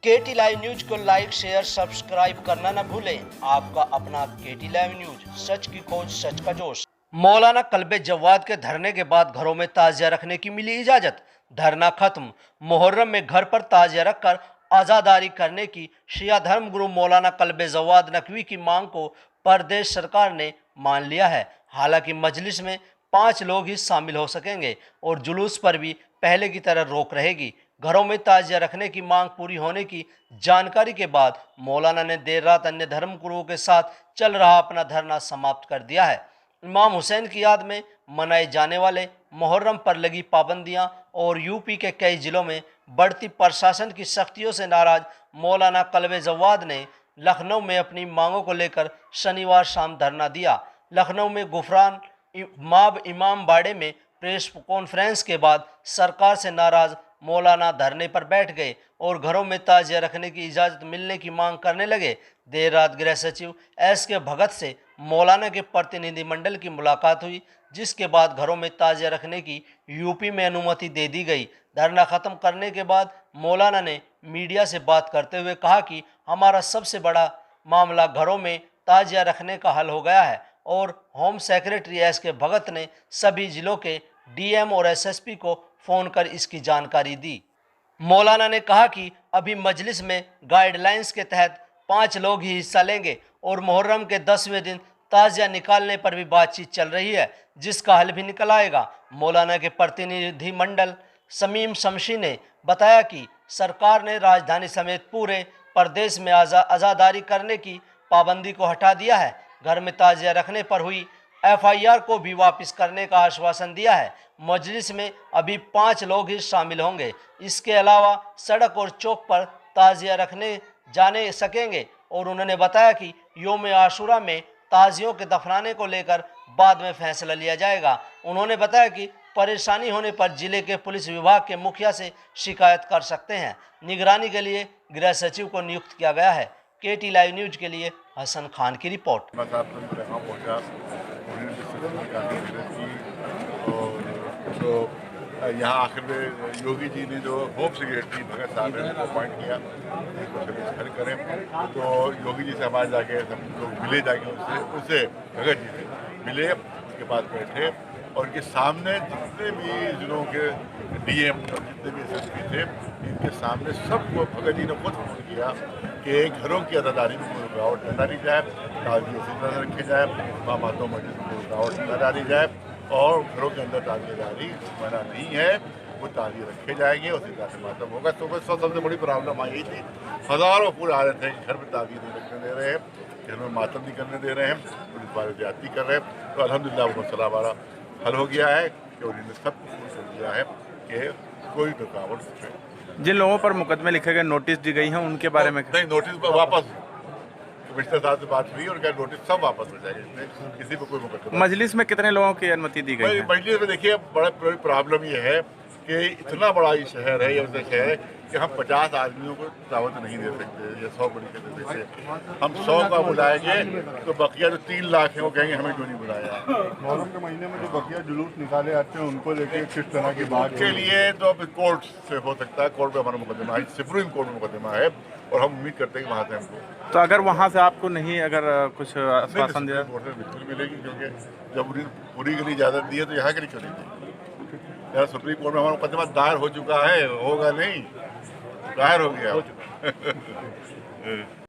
केटी live news को like share subscribe करना न भूलें। आपका अपना केटी लाइव न्यूज, सच की खोज, सच का जोश। मौलाना कल्बे जवाद के धरने के बाद घरों में ताजिया रखने की मिली इजाजत। धरना खत्म। मुहर्रम में घर पर ताजिया रखकर आज़ादारी करने की शिया धर्म गुरु मौलाना कल्बे जवाद नकवी की मांग को प्रदेश सरकार ने मान लिया है। हालांकि मजलिस में 5 लोग ही शामिल हो सकेंगे और जुलूस पर भी पहले की तरह रोक रहेगी। घरों में ताजिया रखने की मांग पूरी होने की जानकारी के बाद मौलाना ने देर रात अन्य धर्म गुरुओं के साथ चल रहा अपना धरना समाप्त कर दिया है। इमाम हुसैन की याद में मनाए जाने वाले मुहर्रम पर लगी पाबंदियां और यूपी के कई जिलों में बढ़ती प्रशासन की सख्तियों से नाराज मौलाना कल्बे जवाद ने लखनऊ में अपनी मांगों को लेकर शनिवार शाम धरना दिया। लखनऊ में गुफरान माब इमाम बाड़े में प्रेस कॉन्फ्रेंस के बाद सरकार से नाराज मौलाना धरने पर बैठ गए और घरों में ताजिया रखने की इजाज़त मिलने की मांग करने लगे। देर रात गृह सचिव एस.के. भगत से मौलाना के प्रतिनिधिमंडल की मुलाकात हुई, जिसके बाद घरों में ताजिया रखने की यूपी में अनुमति दे दी गई। धरना खत्म करने के बाद मौलाना ने मीडिया से बात करते हुए कहा कि हमारा सबसे बड़ा मामला घरों में ताजिया रखने का हल हो गया है और होम सेक्रेटरी एस.के. भगत ने सभी जिलों के डीएम और एसएसपी को फ़ोन कर इसकी जानकारी दी। मौलाना ने कहा कि अभी मजलिस में गाइडलाइंस के तहत 5 लोग ही हिस्सा लेंगे और मुहर्रम के 10वें दिन ताजिया निकालने पर भी बातचीत चल रही है, जिसका हल भी निकल आएगा। मौलाना के प्रतिनिधि मंडल समीम शमशी ने बताया कि सरकार ने राजधानी समेत पूरे प्रदेश में आज़ादारी करने की पाबंदी को हटा दिया है। घर में ताजिया रखने पर हुई एफआईआर को भी वापस करने का आश्वासन दिया है। मजलिस में अभी 5 लोग ही शामिल होंगे। इसके अलावा सड़क और चौक पर ताजिया रखने जाने सकेंगे और उन्होंने बताया कि योम आशूरा में ताजियों के दफनाने को लेकर बाद में फैसला लिया जाएगा। उन्होंने बताया कि परेशानी होने पर जिले के पुलिस विभाग के मुखिया से शिकायत कर सकते हैं। निगरानी के लिए गृह सचिव को नियुक्त किया गया है। केटी लाइव न्यूज के लिए हसन खान की रिपोर्ट। तो यहाँ आखिर में योगी जी ने जो होम सेक्रेटरी भगत साहब ने उनको अपॉइंट किया खड़े करें, तो योगी जी से हमारे जाके हम लोग मिले, जाके उससे भगत जी से मिले, उसके पास बैठे और इनके सामने जितने भी जिलों के डीएम और जितने भी एसएसपी थे, इनके सामने सबको भगत जी ने खुद फोन किया कि घरों की आज़ादारी में कोई रुकावट न डाली जाए, ताजिए से नजर रखे जाए, माँ मातों मस्जिद में रुकावट न डाली जाए और घरों के अंदर ताजिएदारी मना नहीं है, वो ताजिए रखे जाएंगे, उसी तरह से मातम होगा। तो बस सबसे बड़ी प्रॉब्लम आई थी, हज़ारों पूरे आ रहे थे कि घर में ताजिए नहीं रखने दे रहे हैं, घर में मातम नहीं करने दे रहे हैं, पुलिस वाले ज्यादती कर रहे हैं। तो अल्हम्दुलिल्लाह वो मसला हमारा हल हो गया है कि उन्होंने सब कुछ सोच दिया है कि कोई रुकावट नहीं। जिन लोगों पर मुकदमे लिखे गए, नोटिस दी गई हैं, उनके बारे में नहीं, नोटिस पर वापस कमिश्नर साहब से बात हुई और क्या नोटिस सब वापस हो जाएगा, इसमें किसी को कोई मुकदमा। मजलिस में कितने लोगों की अनुमति दी गई है? मजलिस में देखिए बड़ी प्रॉब्लम ये है कि इतना बड़ा ये शहर है, ये शहर है कि हम 50 आदमियों को दावत नहीं दे सकते या 100 बड़ी कर देते हैं। हम 100 का बुलाएंगे तो बकिया जो 3 लाख है वो कहेंगे हमें क्यों नहीं बुलाया। मुहर्रम के महीने में जो बकिया जुलूस निकाले आते हैं उनको लेके किस तरह की बात के लिए तो अब कोर्ट से हो सकता है, कोर्ट में हमारा मुकदमा है, सुप्रीम कोर्ट में मुकदमा है और हम उम्मीद करते हैं कि वहाँ से हमको। तो अगर वहाँ से आपको नहीं अगर कुछ आश्वासन दिया, कोर्ट में बिल्कुल मिलेगी, क्योंकि जब उन्हें पूरी के लिए इजाज़त दी है तो यहाँ के लिए क्यों नहीं दी? यार सुप्रीम कोर्ट में हमारा मुकदमा दायर हो चुका है, होगा नहीं, दायर हो गया।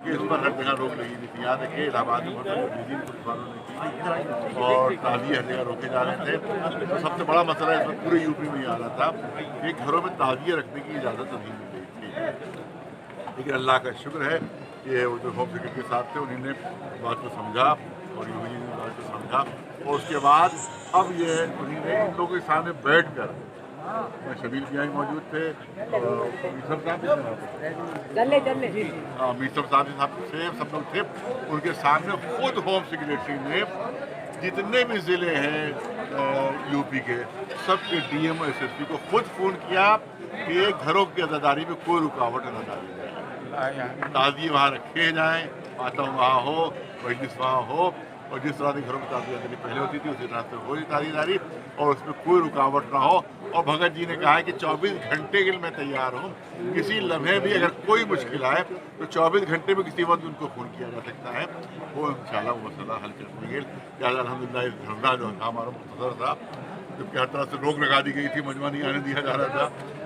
इस पर हर जगह रोक लगी थी, याद है कि इलाहाबाद में बहुत सारे बिल्डिंग पुलिस वालों ने की और ताजिए हर जगह रोके जा रहे थे। तो सबसे बड़ा मसला इसमें पूरे यूपी में ही आ रहा था कि घरों में ताजिए रखने की इजाज़त नहीं मिल रही थी। लेकिन अल्लाह का शुक्र है कि वो जो होम सेक्रेटरी साहब थे उन्होंने बात को समझा और योगी जी ने बात को समझा और उसके बाद अब ये उन्होंने इन लोगों के सामने बैठ कर, शबीर मियाँ मौजूद थे, मीसर साहब से सब लोग थे, उनके सामने खुद होम सेक्रेटरी ने जितने भी ज़िले हैं यूपी के सबके डीएम और एसएसपी को खुद फ़ोन किया कि घरों की आज़ादारी में कोई रुकावट न डाली जाए, ताज़िए वहाँ रखे जाएँ, मातम वहाँ हो, मजलिस वहाँ हो और जिस तरह से घरों में ताजिएदारी पहले होती थी उसी तरह से हो ताजिएदारी और उसमें कोई रुकावट ना हो। और भगत जी ने कहा है कि 24 घंटे के लिए मैं तैयार हूँ, किसी लम्हे भी अगर कोई मुश्किल आए तो 24 घंटे में किसी वक्त उनको फ़ोन किया जा सकता है, वो इंशाल्लाह वो मसला हल कर देंगे। लिहाजा अल्हम्दुलिल्लाह धरना जो था हमारा मुख्तसर था, जबकि हर तरह से रोक लगा दी गई थी, मजमा नहीं आने दिया जा रहा था,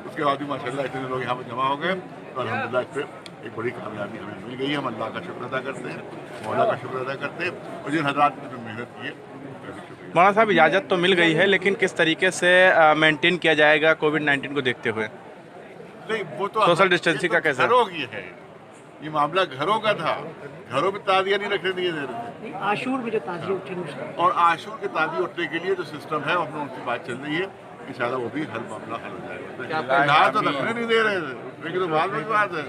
उसके बाद भी माशाल्लाह इतने लोग यहाँ पर जमा हो गए, तो अल्हम्दुलिल्लाह इस पर एक बड़ी कामयाबी हमें मिल गई। हम अल्लाह का शुक्र अदा करते हैं, मौला का शुक्र अदा करते हैं, और जिन हजरात ने जो मेहनत की है मौलाना साहब, इजाज़त तो मिल गई है, लेकिन किस तरीके से मेंटेन किया जाएगा कोविड-19 को देखते हुए? नहीं, वो तो सोशल डिस्टेंसिंग का कैसे? घरों की है, ये मामला घरों का था, घरों में ताजिया नहीं रखने दिए दे रहे थे। आशूर में जो ताजिए उठे उसका और आशूर के ताजिए उठने के लिए जो सिस्टम है अपने उनकी बात चल रही है, इंशाल्लाह वो भी हल मामला हल हो जाएगा। फिलहाल तो रखने नहीं दे रहे थे, लेकिन तो बाद में बात है,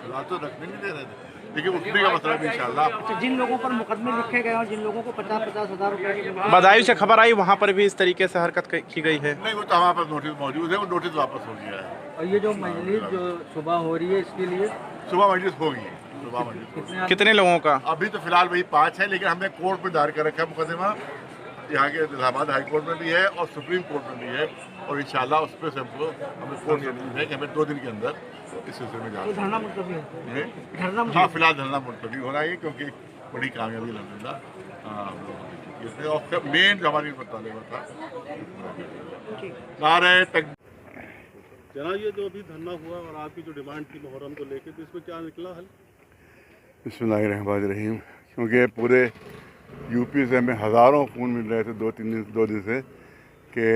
फिलहाल तो रखने नहीं दे रहे थे, लेकिन उठने का मतलब भी इंशाल्लाह। अच्छा, जिन लोगों पर मुकदमे लिखे गए और जिन लोगों को 50-50 हज़ार रुपए के बदायूं से खबर आई, वहाँ पर भी इस तरीके से हरकत की गई है। नहीं, वो तो हमारे पास नोटिस मौजूद है, वो नोटिस वापस हो गया है। और ये जो मजलिस जो सुबह हो रही है इसके लिए सुबह मजलिस होगी, सुबह मजलिस होगी। कितने लोगों का? अभी तो फिलहाल वही 5 है, लेकिन हमने कोर्ट में दायर कर रखा है मुकदमा, यहाँ के इलाहाबाद हाई कोर्ट में भी है और सुप्रीम कोर्ट में भी है, और इंशाल्लाह उस पर सबको हमें कोर्ट है कि हमें 2 दिन के अंदर इस सिलसिले में तो धरना मुलतवी है। जाना। हाँ, फिलहाल धरना मुलतवी हो रहा है, क्योंकि बड़ी कामयाबी अल्हम्दुलिल्लाह और मेन जो हमारी बताने का था नारे तक। जनाब, ये जो अभी धरना हुआ और आपकी जो डिमांड थी मुहर्रम को लेकर, तो इसमें क्या निकला हल? बिस्मिल्लाहिर्रहमानिर्रहीम। क्योंकि पूरे यूपी से हमें हज़ारों फ़ोन मिल रहे थे 2 दिन से कि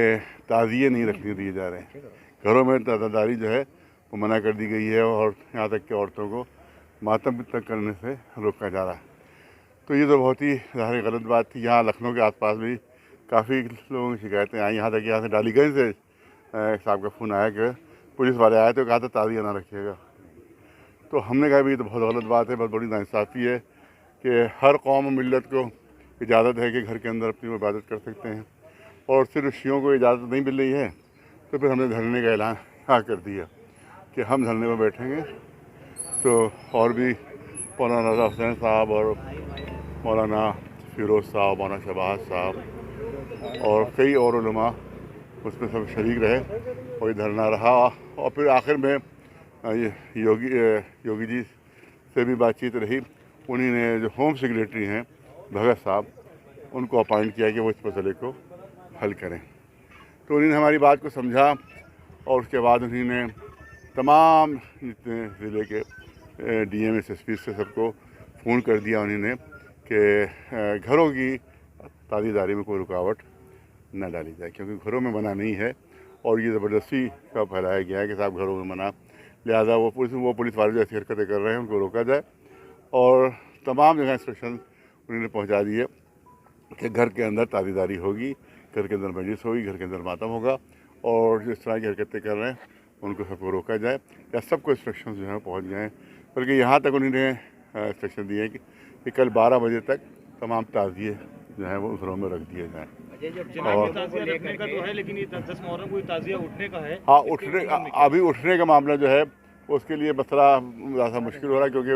ताज़िए नहीं रखने दिए जा रहे हैं, घरों में तादादारी जो है वो मना कर दी गई है, और यहाँ तक कि औरतों को मातम तक करने से रोका जा रहा है। तो ये तो बहुत ही ज़ाहिर गलत बात थी। यहाँ लखनऊ के आसपास भी काफ़ी लोगों की शिकायतें आई, यहाँ तक यहाँ से डालीगंज से एक साहब का फ़ोन आया कि पुलिस वाले आए तो कहा था ताज़िया ना रखिएगा। तो हमने कहा भी ये तो बहुत गलत बात है, बहुत बड़ी नाइंसाफ़ी है कि हर कौम और मिल्लत को इजाज़त है कि घर के अंदर अपनी इबादत कर सकते हैं, और सिर्फ शियों को इजाज़त नहीं मिल रही है। तो फिर हमने धरने का ऐलान कर दिया कि हम धरने में बैठेंगे। तो और भी मौलाना रज़ा हुसैन साहब और मौलाना फ़िरोज़ साहब, मौलाना शहबाज साहब और कई और उलमा उसमें सब शरीक रहे, और ये धरना रहा। और फिर आखिर में योगी जी से भी बातचीत रही, उन्हीं ने जो होम सेक्रेटरी हैं भगत साहब, उनको अपॉइंट किया कि वो इस मसले को हल करें। तो उन्होंने हमारी बात को समझा, और उसके बाद उन्होंने तमाम जितने ज़िले के DM SSP से सबको फ़ोन कर दिया उन्होंने कि घरों की ताज़ीदारी में कोई रुकावट न डाली जाए, क्योंकि घरों में मना नहीं है और ये ज़बरदस्ती का फैलाया गया है कि साहब घरों में मना, लिहाजा वो पुलिस वाले जो ऐसी हरकतें कर रहे हैं उनको रोका जाए। और तमाम जगह इंस्ट्रक्शन उन्होंने पहुंचा दिए कि घर के अंदर ताज़ीदारी होगी, घर के अंदर मजलिस होगी, घर के अंदर मातम होगा, और जिस तरह की हरकतें कर रहे हैं उनको सबको रोका जाए, या सबको इंस्ट्रक्शन जो है पहुँच जाएँ। बल्कि यहाँ तक उन्होंने इंस्ट्रक्शन दिए कि कल 12 बजे तक तमाम ताज़िए जो है वो घरों में रख दिए जाएँ। और ताज़िया रखने का तो है, लेकिन ये 10 मुहर्रम को ताज़िया उठने का है। हाँ, अभी उठने का मामला जो है उसके लिए मसला ज़्यादा मुश्किल हो रहा है, क्योंकि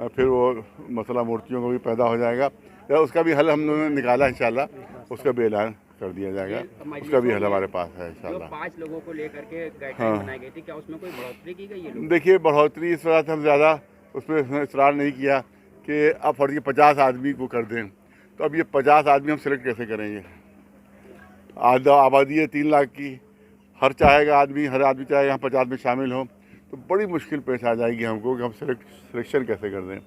फिर वो मसला मूर्तियों को भी पैदा हो जाएगा, या उसका भी हल हम लोगों ने निकाला इंशाल्लाह, उसका भी ऐलान कर दिया जाएगा, उसका भी हल हमारे पास है इंशाल्लाह। 5 लोगों को लेकर के गाइडलाइन बनाई गई थी, क्या उसमें कोई बढ़ोतरी की गई है? देखिए, बढ़ोतरी इस वजह से हम ज़्यादा उसमें इसरार नहीं किया कि अब फर्जी 50 आदमी को कर दें, तो अब ये 50 आदमी हम सिलेक्ट कैसे करेंगे? आबादी है 3 लाख की, हर आदमी चाहेगा हम 50 में शामिल हों, तो बड़ी मुश्किल पेश आ जाएगी हमको कि हम सिलेक्शन कैसे कर दें।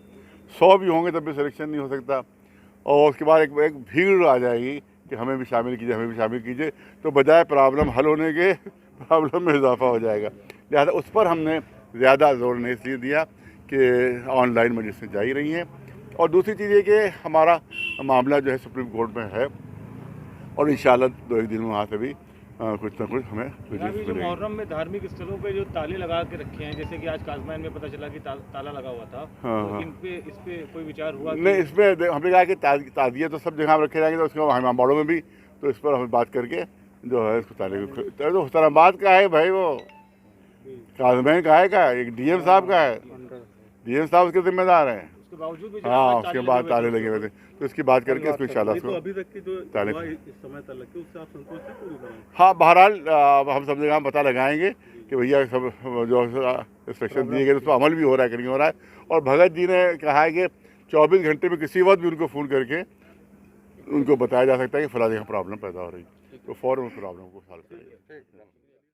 100 भी होंगे तब भी सिलेक्शन नहीं हो सकता, और उसके बाद एक भीड़ आ जाएगी कि हमें भी शामिल कीजिए, तो बजाय प्रॉब्लम हल होने के प्रॉब्लम में इजाफा हो जाएगा। लिहाजा उस पर हमने ज़्यादा जोर नहीं इसलिए दिया कि ऑनलाइन मजलिसें जा ही रही हैं, और दूसरी चीज़ ये कि हमारा मामला जो है सुप्रीम कोर्ट में है, और इंशाल्लाह 2-1 दिन में वहाँ से भी कुछ ना कुछ हमें मुहर्रम में धार्मिक स्थलों पे जो ताले लगा के रखे हैं, जैसे कि आज काजमैन में पता चला कि ताला लगा हुआ था, तो इस पे कोई विचार हुआ? नहीं, इसमें हमने कहा कि ताज़िए तो सब जगह रखे जाएंगे, तो उसके बाद इमामबाड़ों में भी, तो इस पर हमें बात करके जो है इसको ताले को, तो हुसैनाबाद का है भाई, वो काजमैन का है, एक DM साहब का है, DM साहब उसके जिम्मेदार हैं। हाँ, उसके बाद ताले लगे हुए थे, तो इसकी बात करके इसको इंशाल्लाह तो अभी तक की जो ताले इस समय तक लगे उससे आप संतुष्ट हैं? हाँ, बहरहाल हम सब जगह पता लगाएंगे कि भैया सब जो इंस्ट्रक्शन दिए गए उस पर अमल भी हो रहा है कि नहीं हो रहा है। और भगत जी ने कहा है कि 24 घंटे में किसी वक्त भी उनको फ़ोन करके उनको बताया जा सकता है कि फला जगह प्रॉब्लम पैदा हो रही है, तो फ़ौरन उस प्रॉब्लम को सॉल्व करेंगे।